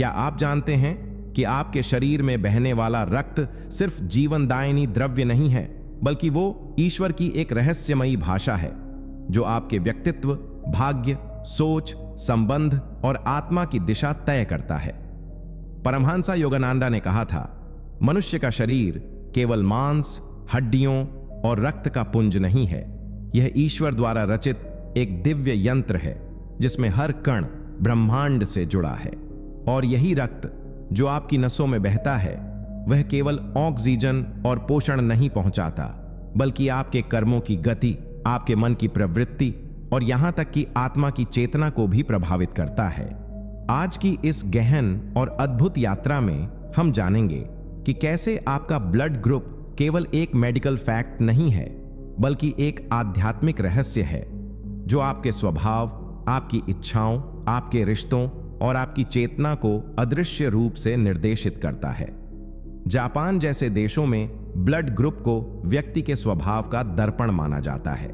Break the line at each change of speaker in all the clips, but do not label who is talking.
क्या आप जानते हैं कि आपके शरीर में बहने वाला रक्त सिर्फ जीवनदायिनी द्रव्य नहीं है, बल्कि वो ईश्वर की एक रहस्यमयी भाषा है जो आपके व्यक्तित्व, भाग्य, सोच, संबंध और आत्मा की दिशा तय करता है। परमहंस योगानंदा ने कहा था, मनुष्य का शरीर केवल मांस, हड्डियों और रक्त का पुंज नहीं है। यह ईश्वर द्वारा रचित एक दिव्य यंत्र है जिसमें हर कण ब्रह्मांड से जुड़ा है। और यही रक्त जो आपकी नसों में बहता है, वह केवल ऑक्सीजन और पोषण नहीं पहुंचाता, बल्कि आपके कर्मों की गति, आपके मन की प्रवृत्ति और यहां तक कि आत्मा की चेतना को भी प्रभावित करता है। आज की इस गहन और अद्भुत यात्रा में हम जानेंगे कि कैसे आपका ब्लड ग्रुप केवल एक मेडिकल फैक्ट नहीं है, बल्कि एक आध्यात्मिक रहस्य है जो आपके स्वभाव, आपकी इच्छाओं, आपके रिश्तों और आपकी चेतना को अदृश्य रूप से निर्देशित करता है। जापान जैसे देशों में ब्लड ग्रुप को व्यक्ति के स्वभाव का दर्पण माना जाता है,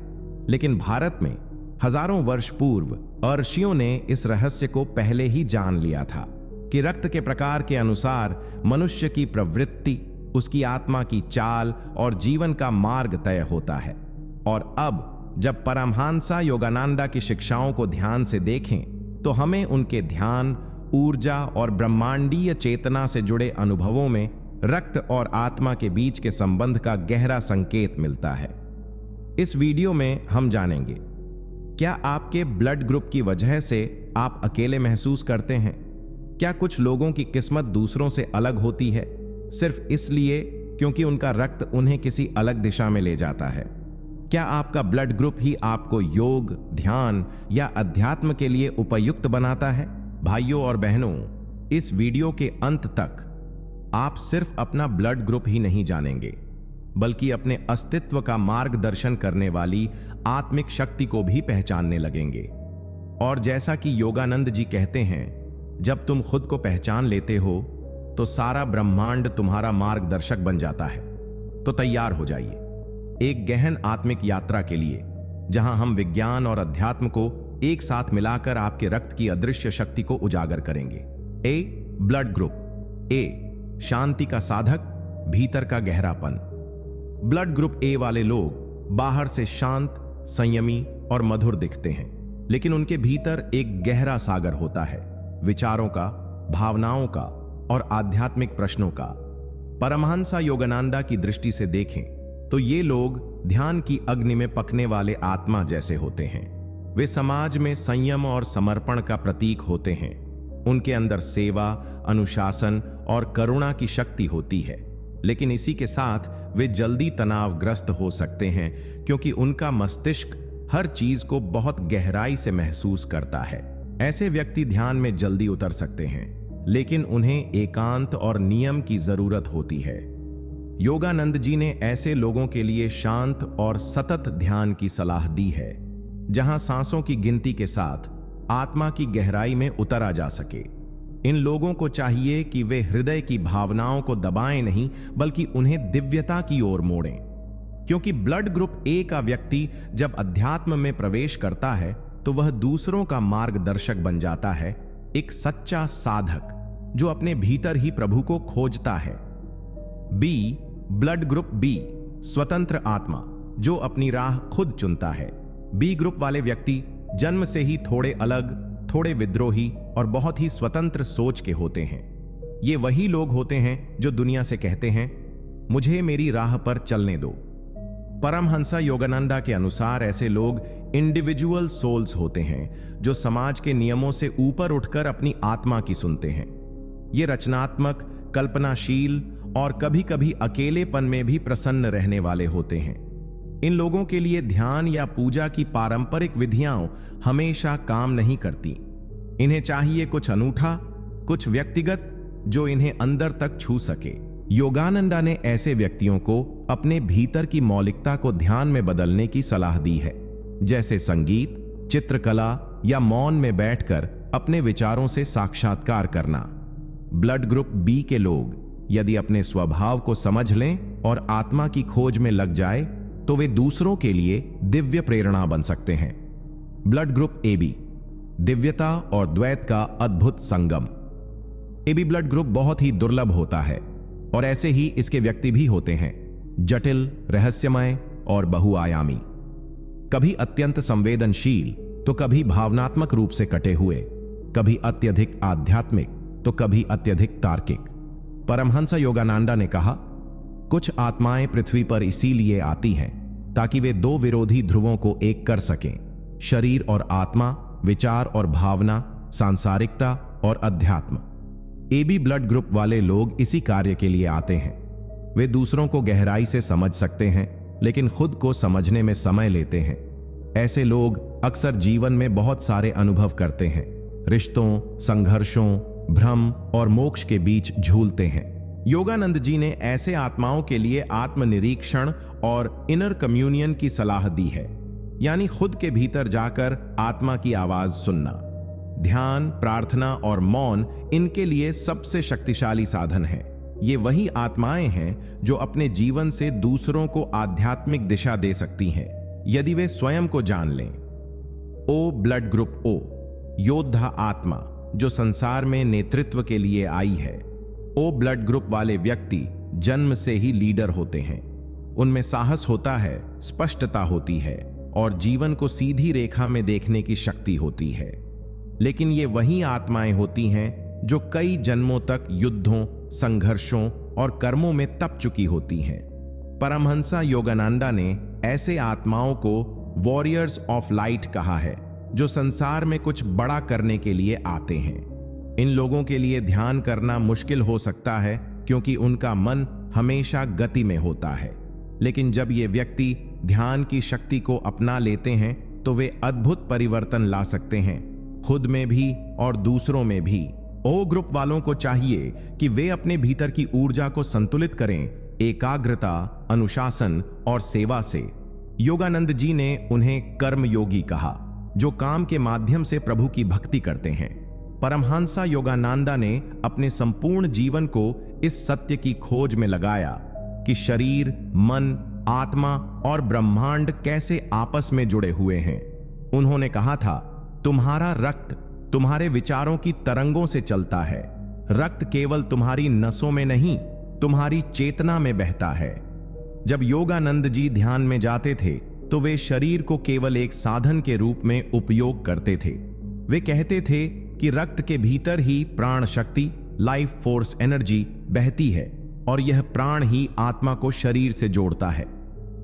लेकिन भारत में हजारों वर्ष पूर्व ऋषियों ने इस रहस्य को पहले ही जान लिया था कि रक्त के प्रकार के अनुसार मनुष्य की प्रवृत्ति, उसकी आत्मा की चाल और जीवन का मार्ग तय होता है। और अब जब परमहंस योगानंदा की शिक्षाओं को ध्यान से देखें तो हमें उनके ध्यान, ऊर्जा और ब्रह्मांडीय चेतना से जुड़े अनुभवों में रक्त और आत्मा के बीच के संबंध का गहरा संकेत मिलता है। इस वीडियो में हम जानेंगे, क्या आपके ब्लड ग्रुप की वजह से आप अकेले महसूस करते हैं? क्या कुछ लोगों की किस्मत दूसरों से अलग होती है सिर्फ इसलिए क्योंकि उनका रक्त उन्हें किसी अलग दिशा में ले जाता है? क्या आपका ब्लड ग्रुप ही आपको योग, ध्यान या अध्यात्म के लिए उपयुक्त बनाता है? भाइयों और बहनों, इस वीडियो के अंत तक आप सिर्फ अपना ब्लड ग्रुप ही नहीं जानेंगे, बल्कि अपने अस्तित्व का मार्गदर्शन करने वाली आत्मिक शक्ति को भी पहचानने लगेंगे। और जैसा कि योगानंद जी कहते हैं, जब तुम खुद को पहचान लेते हो तो सारा ब्रह्मांड तुम्हारा मार्गदर्शक बन जाता है। तो तैयार हो जाइए एक गहन आत्मिक यात्रा के लिए, जहां हम विज्ञान और अध्यात्म को एक साथ मिलाकर आपके रक्त की अदृश्य शक्ति को उजागर करेंगे। ए, ब्लड ग्रुप। ए, शांति का साधक, भीतर का गहरापन। ब्लड ग्रुप ए वाले लोग बाहर से शांत, संयमी और मधुर दिखते हैं, लेकिन उनके भीतर एक गहरा सागर होता है, विचारों का, भावनाओं का और आध्यात्मिक प्रश्नों का। परमहंस योगानंदा की दृष्टि से देखें तो ये लोग ध्यान की अग्नि में पकने वाले आत्मा जैसे होते हैं। वे समाज में संयम और समर्पण का प्रतीक होते हैं। उनके अंदर सेवा, अनुशासन और करुणा की शक्ति होती है, लेकिन इसी के साथ वे जल्दी तनावग्रस्त हो सकते हैं क्योंकि उनका मस्तिष्क हर चीज को बहुत गहराई से महसूस करता है। ऐसे व्यक्ति ध्यान में जल्दी उतर सकते हैं, लेकिन उन्हें एकांत और नियम की जरूरत होती है। योगानंद जी ने ऐसे लोगों के लिए शांत और सतत ध्यान की सलाह दी है, जहां सांसों की गिनती के साथ आत्मा की गहराई में उतरा जा सके। इन लोगों को चाहिए कि वे हृदय की भावनाओं को दबाएं नहीं, बल्कि उन्हें दिव्यता की ओर मोड़ें। क्योंकि ब्लड ग्रुप ए का व्यक्ति जब अध्यात्म में प्रवेश करता है तो वह दूसरों का मार्गदर्शक बन जाता है, एक सच्चा साधक जो अपने भीतर ही प्रभु को खोजता है। बी, ब्लड ग्रुप बी, स्वतंत्र आत्मा जो अपनी राह खुद चुनता है। बी ग्रुप वाले व्यक्ति जन्म से ही थोड़े अलग, थोड़े विद्रोही और बहुत ही स्वतंत्र सोच के होते हैं। ये वही लोग होते हैं जो दुनिया से कहते हैं, मुझे मेरी राह पर चलने दो। परमहंस योगानंदा के अनुसार ऐसे लोग इंडिविजुअल सोल्स होते हैं जो समाज के नियमों से ऊपर उठकर अपनी आत्मा की सुनते हैं। ये रचनात्मक, कल्पनाशील और कभी-कभी अकेलेपन में भी प्रसन्न रहने वाले होते हैं। इन लोगों के लिए ध्यान या पूजा की पारंपरिक विधियां हमेशा काम नहीं करती। इन्हें चाहिए कुछ अनूठा, कुछ व्यक्तिगत, जो इन्हें अंदर तक छू सके। योगानंदा ने ऐसे व्यक्तियों को अपने भीतर की मौलिकता को ध्यान में बदलने की सलाह दी है, जैसे संगीत, चित्रकला या मौन में बैठकर अपने विचारों से साक्षात्कार करना। ब्लड ग्रुप बी के लोग यदि अपने स्वभाव को समझ लें और आत्मा की खोज में लग जाए तो वे दूसरों के लिए दिव्य प्रेरणा बन सकते हैं। ब्लड ग्रुप ए बी, दिव्यता और द्वैत का अद्भुत संगम। एबी ब्लड ग्रुप बहुत ही दुर्लभ होता है और ऐसे ही इसके व्यक्ति भी होते हैं, जटिल, रहस्यमय और बहुआयामी। कभी अत्यंत संवेदनशील तो कभी भावनात्मक रूप से कटे हुए, कभी अत्यधिक आध्यात्मिक तो कभी अत्यधिक तार्किक। परमहंस योगानंदा ने कहा, कुछ आत्माएं पृथ्वी पर इसीलिए आती हैं ताकि वे दो विरोधी ध्रुवों को एक कर सकें, शरीर और आत्मा, विचार और भावना, सांसारिकता और अध्यात्म। एबी ब्लड ग्रुप वाले लोग इसी कार्य के लिए आते हैं। वे दूसरों को गहराई से समझ सकते हैं लेकिन खुद को समझने में समय लेते हैं। ऐसे लोग अक्सर जीवन में बहुत सारे अनुभव करते हैं, रिश्तों, संघर्षों, भ्रम और मोक्ष के बीच झूलते हैं। योगानंद जी ने ऐसे आत्माओं के लिए आत्मनिरीक्षण और इनर कम्युनियन की सलाह दी है, यानी खुद के भीतर जाकर आत्मा की आवाज सुनना। ध्यान, प्रार्थना और मौन इनके लिए सबसे शक्तिशाली साधन है। ये वही आत्माएं हैं जो अपने जीवन से दूसरों को आध्यात्मिक दिशा दे सकती हैं, यदि वे स्वयं को जान लें। ओ ब्लड ग्रुप ओ, योद्धा आत्मा जो संसार में नेतृत्व के लिए आई है। ओ ब्लड ग्रुप वाले व्यक्ति जन्म से ही लीडर होते हैं। उनमें साहस होता है, स्पष्टता होती है और जीवन को सीधी रेखा में देखने की शक्ति होती है। लेकिन ये वही आत्माएं होती हैं जो कई जन्मों तक युद्धों, संघर्षों और कर्मों में तप चुकी होती हैं। परमहंस योगानंदा ने ऐसे आत्माओं को वॉरियर्स ऑफ लाइट कहा है, जो संसार में कुछ बड़ा करने के लिए आते हैं। इन लोगों के लिए ध्यान करना मुश्किल हो सकता है क्योंकि उनका मन हमेशा गति में होता है, लेकिन जब ये व्यक्ति ध्यान की शक्ति को अपना लेते हैं तो वे अद्भुत परिवर्तन ला सकते हैं, खुद में भी और दूसरों में भी। ओ ग्रुप वालों को चाहिए कि वे अपने भीतर की ऊर्जा को संतुलित करें, एकाग्रता, अनुशासन और सेवा से। योगानंद जी ने उन्हें कर्म योगी कहा, जो काम के माध्यम से प्रभु की भक्ति करते हैं। परमहंस योगानंदा ने अपने संपूर्ण जीवन को इस सत्य की खोज में लगाया कि शरीर, मन, आत्मा और ब्रह्मांड कैसे आपस में जुड़े हुए हैं। उन्होंने कहा था, तुम्हारा रक्त तुम्हारे विचारों की तरंगों से चलता है। रक्त केवल तुम्हारी नसों में नहीं, तुम्हारी चेतना में बहता है। जब योगानंद जी ध्यान में जाते थे तो वे शरीर को केवल एक साधन के रूप में उपयोग करते थे। वे कहते थे कि रक्त के भीतर ही प्राण शक्ति, लाइफ फोर्स एनर्जी बहती है और यह प्राण ही आत्मा को शरीर से जोड़ता है।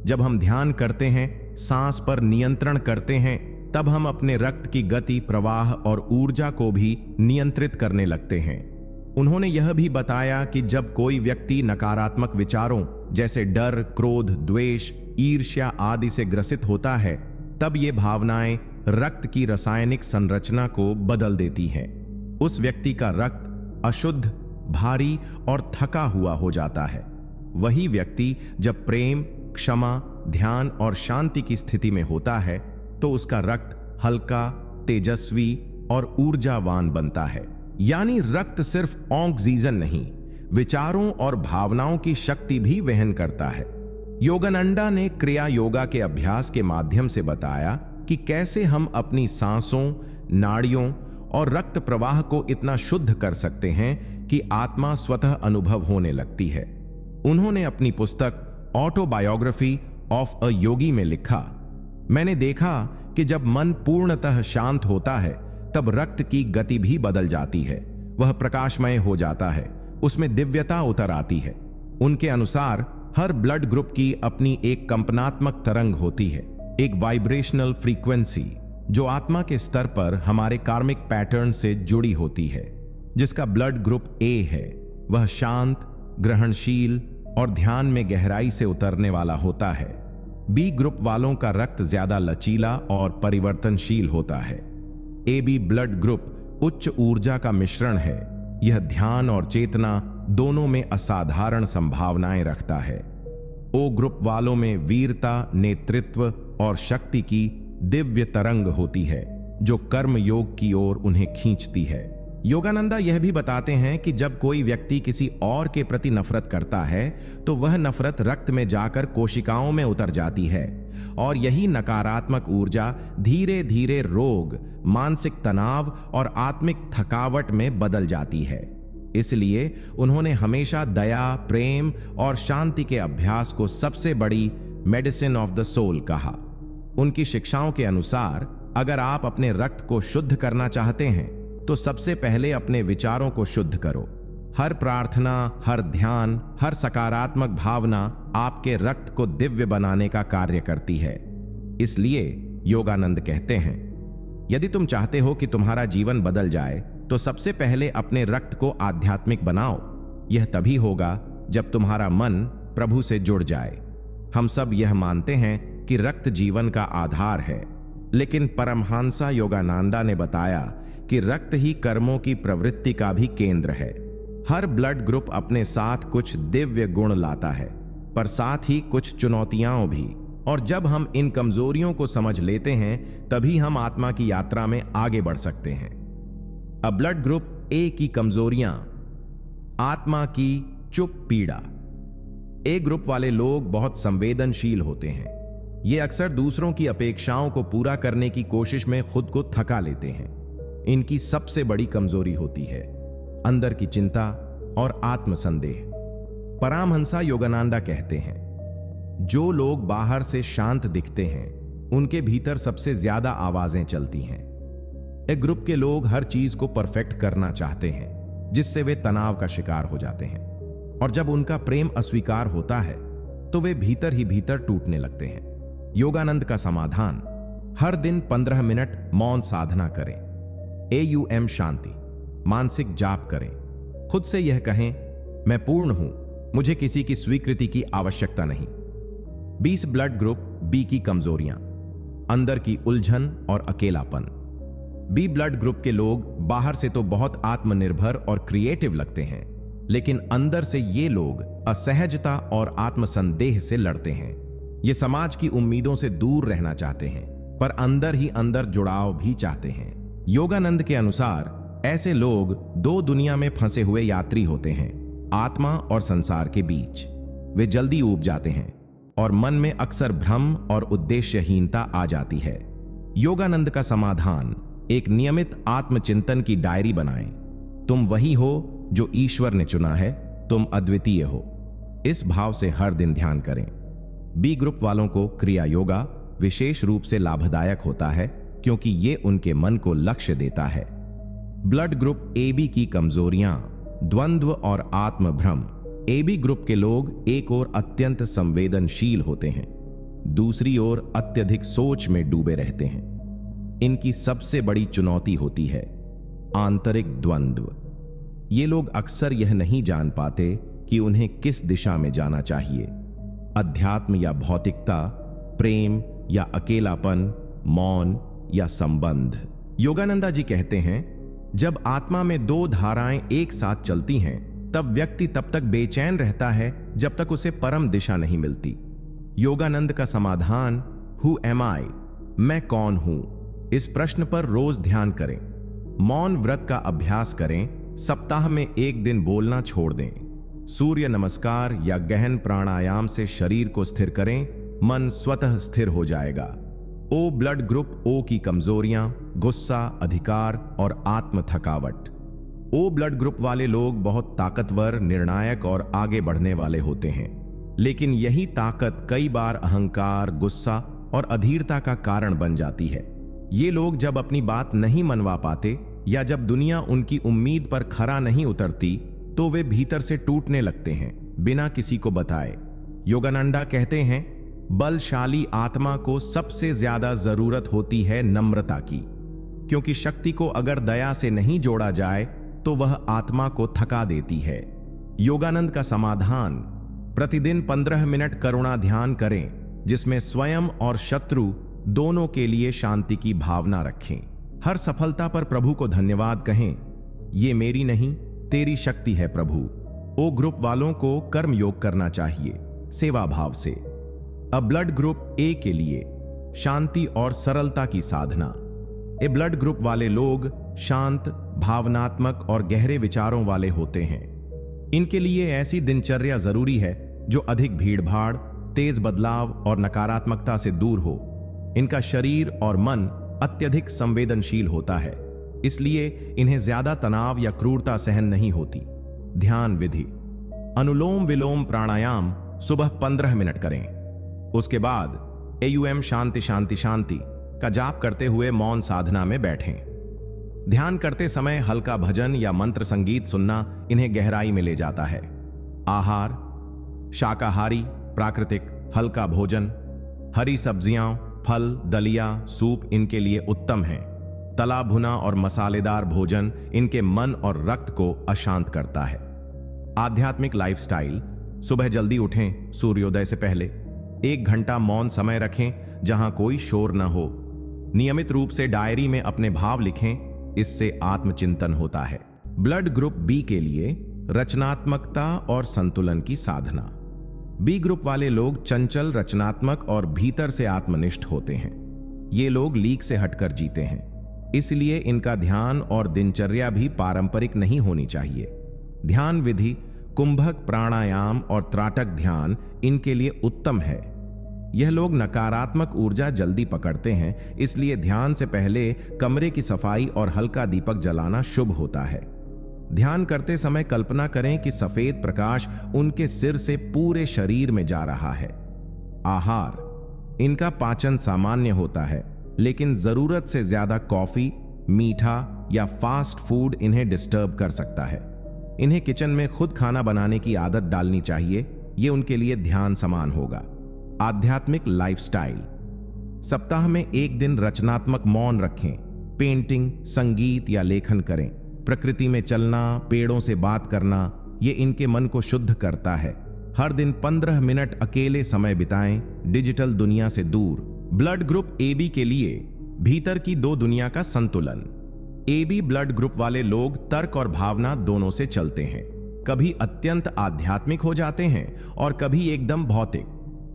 जब हम ध्यान करते हैं, सांस पर नियंत्रण करते हैं, तब हम अपने रक्त की गति, प्रवाह और ऊर्जा को भी नियंत्रित करने लगते हैं। उन्होंने यह भी बताया कि जब कोई व्यक्ति नकारात्मक विचारों जैसे डर, क्रोध, द्वेष, ईर्ष्या आदि से ग्रसित होता है, तब ये भावनाएं रक्त की रासायनिक संरचना को बदल देती हैं। उस व्यक्ति का रक्त अशुद्ध, भारी और थका हुआ हो जाता है। वही व्यक्ति जब प्रेम, क्षमा, ध्यान और शांति की स्थिति में होता है तो उसका रक्त हल्का, तेजस्वी और ऊर्जावान बनता है। यानी रक्त सिर्फ ऑक्सीजन नहीं, विचारों और भावनाओं की शक्ति भी वहन करता है। योगानंदा ने क्रिया योगा के अभ्यास के माध्यम से बताया कि कैसे हम अपनी सांसों, नाड़ियों और रक्त प्रवाह को इतना शुद्ध कर सकते हैं कि आत्मा स्वतः अनुभव होने लगती है। उन्होंने अपनी पुस्तक ऑटोबायोग्राफी ऑफ अ योगी में लिखा, मैंने देखा कि जब मन पूर्णतः शांत होता है तब रक्त की गति भी बदल जाती है। वह प्रकाशमय हो जाता है, उसमें दिव्यता उतर आती है। उनके अनुसार हर ब्लड ग्रुप की अपनी एक कंपनात्मक तरंग होती है, एक वाइब्रेशनल फ्रीक्वेंसी जो आत्मा के स्तर पर हमारे कार्मिक पैटर्न से जुड़ी होती है। जिसका ब्लड ग्रुप ए है वह शांत, ग्रहणशील और ध्यान में गहराई से उतरने वाला होता है। बी ग्रुप वालों का रक्त ज्यादा लचीला और परिवर्तनशील होता है। ए बी ब्लड ग्रुप उच्च ऊर्जा का मिश्रण है। यह ध्यान और चेतना दोनों में असाधारण संभावनाएं रखता है। ओ ग्रुप वालों में वीरता, नेतृत्व और शक्ति की दिव्य तरंग होती है जो कर्म योग की ओर उन्हें खींचती है। योगानंदा यह भी बताते हैं कि जब कोई व्यक्ति किसी और के प्रति नफरत करता है तो वह नफरत रक्त में जाकर कोशिकाओं में उतर जाती है और यही नकारात्मक ऊर्जा धीरे धीरे रोग, मानसिक तनाव और आत्मिक थकावट में बदल जाती है। इसलिए उन्होंने हमेशा दया, प्रेम और शांति के अभ्यास को सबसे बड़ी मेडिसिन ऑफ द सोल कहा। उनकी शिक्षाओं के अनुसार अगर आप अपने रक्त को शुद्ध करना चाहते हैं तो सबसे पहले अपने विचारों को शुद्ध करो। हर प्रार्थना, हर ध्यान, हर सकारात्मक भावना आपके रक्त को दिव्य बनाने का कार्य करती है। इसलिए योगानंद कहते हैं, यदि तुम चाहते हो कि तुम्हारा जीवन बदल जाए तो सबसे पहले अपने रक्त को आध्यात्मिक बनाओ। यह तभी होगा जब तुम्हारा मन प्रभु से जुड़ जाए। हम सब यह मानते हैं कि रक्त जीवन का आधार है, लेकिन परमहंसा योगानंदा ने बताया कि रक्त ही कर्मों की प्रवृत्ति का भी केंद्र है। हर ब्लड ग्रुप अपने साथ कुछ दिव्य गुण लाता है, पर साथ ही कुछ चुनौतियां भी। और जब हम इन कमजोरियों को समझ लेते हैं तभी हम आत्मा की यात्रा में आगे बढ़ सकते हैं। अब ब्लड ग्रुप ए की कमजोरियां। आत्मा की चुप पीड़ा। ए ग्रुप वाले लोग बहुत संवेदनशील होते हैं। ये अक्सर दूसरों की अपेक्षाओं को पूरा करने की कोशिश में खुद को थका लेते हैं। इनकी सबसे बड़ी कमजोरी होती है अंदर की चिंता और आत्मसंदेह। परमहंसा योगानंदा कहते हैं, जो लोग बाहर से शांत दिखते हैं उनके भीतर सबसे ज्यादा आवाजें चलती हैं। एक ग्रुप के लोग हर चीज को परफेक्ट करना चाहते हैं, जिससे वे तनाव का शिकार हो जाते हैं। और जब उनका प्रेम अस्वीकार होता है तो वे भीतर ही भीतर टूटने लगते हैं। योगानंद का समाधान, हर दिन 15 मिनट मौन साधना करें। AUM शांति, मानसिक जाप करें। खुद से यह कहें, मैं पूर्ण हूं, मुझे किसी की स्वीकृति की आवश्यकता नहीं। 20 ब्लड ग्रुप बी की कमजोरियां। अंदर की उलझन और अकेलापन। बी ब्लड ग्रुप के लोग बाहर से तो बहुत आत्मनिर्भर और क्रिएटिव लगते हैं, लेकिन अंदर से ये लोग असहजता और आत्मसंदेह से लड़ते हैं। ये समाज की उम्मीदों से दूर रहना चाहते हैं, पर अंदर ही अंदर जुड़ाव भी चाहते हैं। योगानंद के अनुसार ऐसे लोग दो दुनिया में फंसे हुए यात्री होते हैं, आत्मा और संसार के बीच। वे जल्दी ऊब जाते हैं और मन में अक्सर भ्रम और उद्देश्यहीनता आ जाती है। योगानंद का समाधान, एक नियमित आत्मचिंतन की डायरी बनाएं। तुम वही हो जो ईश्वर ने चुना है, तुम अद्वितीय हो। इस भाव से हर दिन ध्यान करें। बी ग्रुप वालों को क्रिया योगा विशेष रूप से लाभदायक होता है, क्योंकि ये उनके मन को लक्ष्य देता है। ब्लड ग्रुप AB की कमजोरियां, द्वंद्व और आत्मभ्रम। AB ग्रुप के लोग एक ओर अत्यंत संवेदनशील होते हैं, दूसरी ओर अत्यधिक सोच में डूबे रहते हैं। इनकी सबसे बड़ी चुनौती होती है आंतरिक द्वंद्व। ये लोग अक्सर यह नहीं जान पाते कि उन्हें किस दिशा में जाना चाहिए, अध्यात्म या भौतिकता, प्रेम या अकेलापन, मौन या संबंध। योगानंदा जी कहते हैं, जब आत्मा में दो धाराएं एक साथ चलती हैं तब व्यक्ति तब तक बेचैन रहता है जब तक उसे परम दिशा नहीं मिलती। योगानंद का समाधान, हु एम आई, मैं कौन हूं, इस प्रश्न पर रोज ध्यान करें। मौन व्रत का अभ्यास करें, सप्ताह में एक दिन बोलना छोड़ दें। सूर्य नमस्कार या गहन प्राणायाम से शरीर को स्थिर करें, मन स्वतः स्थिर हो जाएगा। ओ ब्लड ग्रुप O की कमजोरियां, गुस्सा, अधिकार और आत्म थकावट। O ब्लड ग्रुप वाले लोग बहुत ताकतवर, निर्णायक और आगे बढ़ने वाले होते हैं, लेकिन यही ताकत कई बार अहंकार, गुस्सा और अधीरता का कारण बन जाती है। ये लोग जब अपनी बात नहीं मनवा पाते या जब दुनिया उनकी उम्मीद पर खरा नहीं उतरती तो वे भीतर से टूटने लगते हैं, बिना किसी को बताए। योगानंदा कहते हैं, बलशाली आत्मा को सबसे ज्यादा जरूरत होती है नम्रता की, क्योंकि शक्ति को अगर दया से नहीं जोड़ा जाए तो वह आत्मा को थका देती है। योगानंद का समाधान, प्रतिदिन 15 मिनट करुणा ध्यान करें, जिसमें स्वयं और शत्रु दोनों के लिए शांति की भावना रखें। हर सफलता पर प्रभु को धन्यवाद कहें, ये मेरी नहीं तेरी शक्ति है प्रभु। ओ ग्रुप वालों को कर्म योग करना चाहिए, सेवा भाव से। अब ब्लड ग्रुप A के लिए शांति और सरलता की साधना। ए ब्लड ग्रुप वाले लोग शांत, भावनात्मक और गहरे विचारों वाले होते हैं। इनके लिए ऐसी दिनचर्या जरूरी है जो अधिक भीड़भाड़, तेज बदलाव और नकारात्मकता से दूर हो। इनका शरीर और मन अत्यधिक संवेदनशील होता है, इसलिए इन्हें ज्यादा तनाव या क्रूरता सहन नहीं होती। ध्यान विधि। अनुलोम विलोम प्राणायाम सुबह 15 मिनट करें। उसके बाद एयूएम शांति शांति शांति का जाप करते हुए मौन साधना में बैठें। ध्यान करते समय हल्का भजन या मंत्र संगीत सुनना इन्हें गहराई में ले जाता है। आहार: शाकाहारी, प्राकृतिक, हल्का भोजन, हरी सब्जियां, फल, दलिया, सूप इनके लिए उत्तम हैं। तला भुना और मसालेदार भोजन इनके मन और रक्त को अशांत करता है। आध्यात्मिक लाइफस्टाइल: सुबह जल्दी उठें, सूर्योदय से पहले 1 घंटा मौन समय रखें जहां कोई शोर न हो। नियमित रूप से डायरी में अपने भाव लिखें, इससे आत्मचिंतन होता है। ब्लड ग्रुप बी के लिए रचनात्मकता और संतुलन की साधना। बी ग्रुप वाले लोग चंचल, रचनात्मक और भीतर से आत्मनिष्ठ होते हैं। ये लोग लीक से हटकर जीते हैं, इसलिए इनका ध्यान और दिनचर्या भी पारंपरिक नहीं होनी चाहिए। ध्यान विधि कुंभक प्राणायाम और त्राटक ध्यान इनके लिए उत्तम है। यह लोग नकारात्मक ऊर्जा जल्दी पकड़ते हैं, इसलिए ध्यान से पहले कमरे की सफाई और हल्का दीपक जलाना शुभ होता है। ध्यान करते समय कल्पना करें कि सफेद प्रकाश उनके सिर से पूरे शरीर में जा रहा है। आहार: इनका पाचन सामान्य होता है, लेकिन जरूरत से ज्यादा कॉफी, मीठा या फास्ट फूड इन्हें डिस्टर्ब कर सकता है। इन्हें किचन में खुद खाना बनाने की आदत डालनी चाहिए, यह उनके लिए ध्यान समान होगा। आध्यात्मिक लाइफस्टाइल: सप्ताह में 1 दिन रचनात्मक मौन रखें। पेंटिंग, संगीत या लेखन करें। प्रकृति में चलना, पेड़ों से बात करना, ये इनके मन को शुद्ध करता है। हर दिन 15 मिनट अकेले समय बिताएं, डिजिटल दुनिया से दूर। ब्लड ग्रुप एबी के लिए भीतर की 2 दुनिया का संतुलन। एबी ब्लड ग्रुप वाले लोग तर्क और भावना दोनों से चलते हैं। कभी अत्यंत आध्यात्मिक हो जाते हैं और कभी एकदम भौतिक,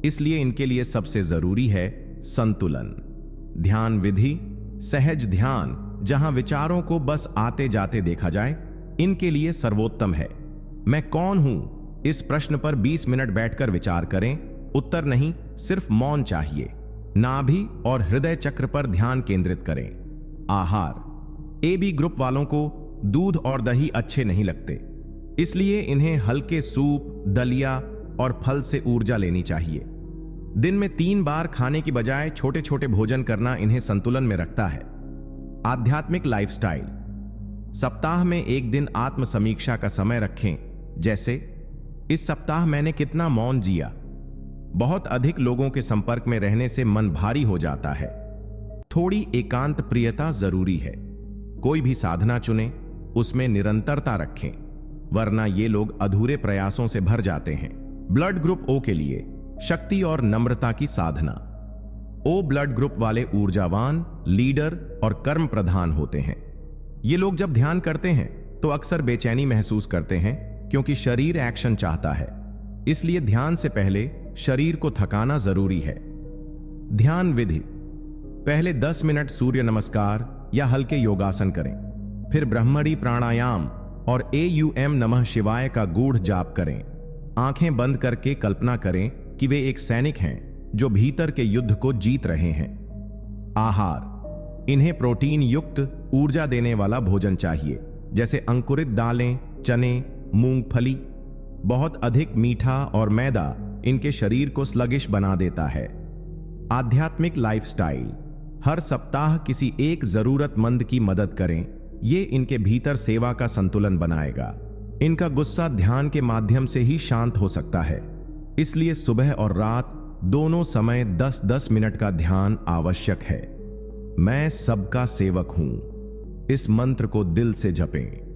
इसलिए इनके लिए सबसे जरूरी है संतुलन। ध्यान विधि सहज ध्यान, जहां विचारों को बस आते जाते देखा जाए, इनके लिए सर्वोत्तम है। मैं कौन हूं, इस प्रश्न पर 20 मिनट बैठकर विचार करें। उत्तर नहीं, सिर्फ मौन चाहिए। नाभि और हृदय चक्र पर ध्यान केंद्रित करें। आहार: एबी ग्रुप वालों को दूध और दही अच्छे नहीं लगते, इसलिए इन्हें हल्के सूप, दलिया और फल से ऊर्जा लेनी चाहिए। दिन में 3 बार खाने की बजाय छोटे छोटे भोजन करना इन्हें संतुलन में रखता है। आध्यात्मिक लाइफस्टाइल: सप्ताह में 1 दिन आत्म समीक्षा का समय रखें, जैसे इस सप्ताह मैंने कितना मौन जिया। बहुत अधिक लोगों के संपर्क में रहने से मन भारी हो जाता है। थोड़ी एकांत प्रियता जरूरी है। कोई भी साधना चुनें, उसमें निरंतरता रखें, वरना ये लोग अधूरे प्रयासों से भर जाते हैं। ब्लड ग्रुप ओ के लिए शक्ति और नम्रता की साधना। ओ ब्लड ग्रुप वाले ऊर्जावान, लीडर और कर्म प्रधान होते हैं। ये लोग जब ध्यान करते हैं तो अक्सर बेचैनी महसूस करते हैं, क्योंकि शरीर एक्शन चाहता है। इसलिए ध्यान से पहले शरीर को थकाना जरूरी है। ध्यान विधि: पहले 10 मिनट सूर्य नमस्कार या हल्के योगासन करें, फिर ब्रह्मणी प्राणायाम और एयूएम नमः शिवाय का गूढ़ जाप करें। आंखें बंद करके कल्पना करें कि वे एक सैनिक हैं जो भीतर के युद्ध को जीत रहे हैं। आहार: इन्हें प्रोटीन युक्त ऊर्जा देने वाला भोजन चाहिए, जैसे अंकुरित दालें, चने, मूंगफली। बहुत अधिक मीठा और मैदा इनके शरीर को स्लगिश बना देता है। आध्यात्मिक लाइफस्टाइल: हर सप्ताह किसी एक जरूरतमंद की मदद करें, ये इनके भीतर सेवा का संतुलन बनाएगा। इनका गुस्सा ध्यान के माध्यम से ही शांत हो सकता है, इसलिए सुबह और रात दोनों समय 10-10 मिनट का ध्यान आवश्यक है। मैं सबका सेवक हूं, इस मंत्र को दिल से जपें।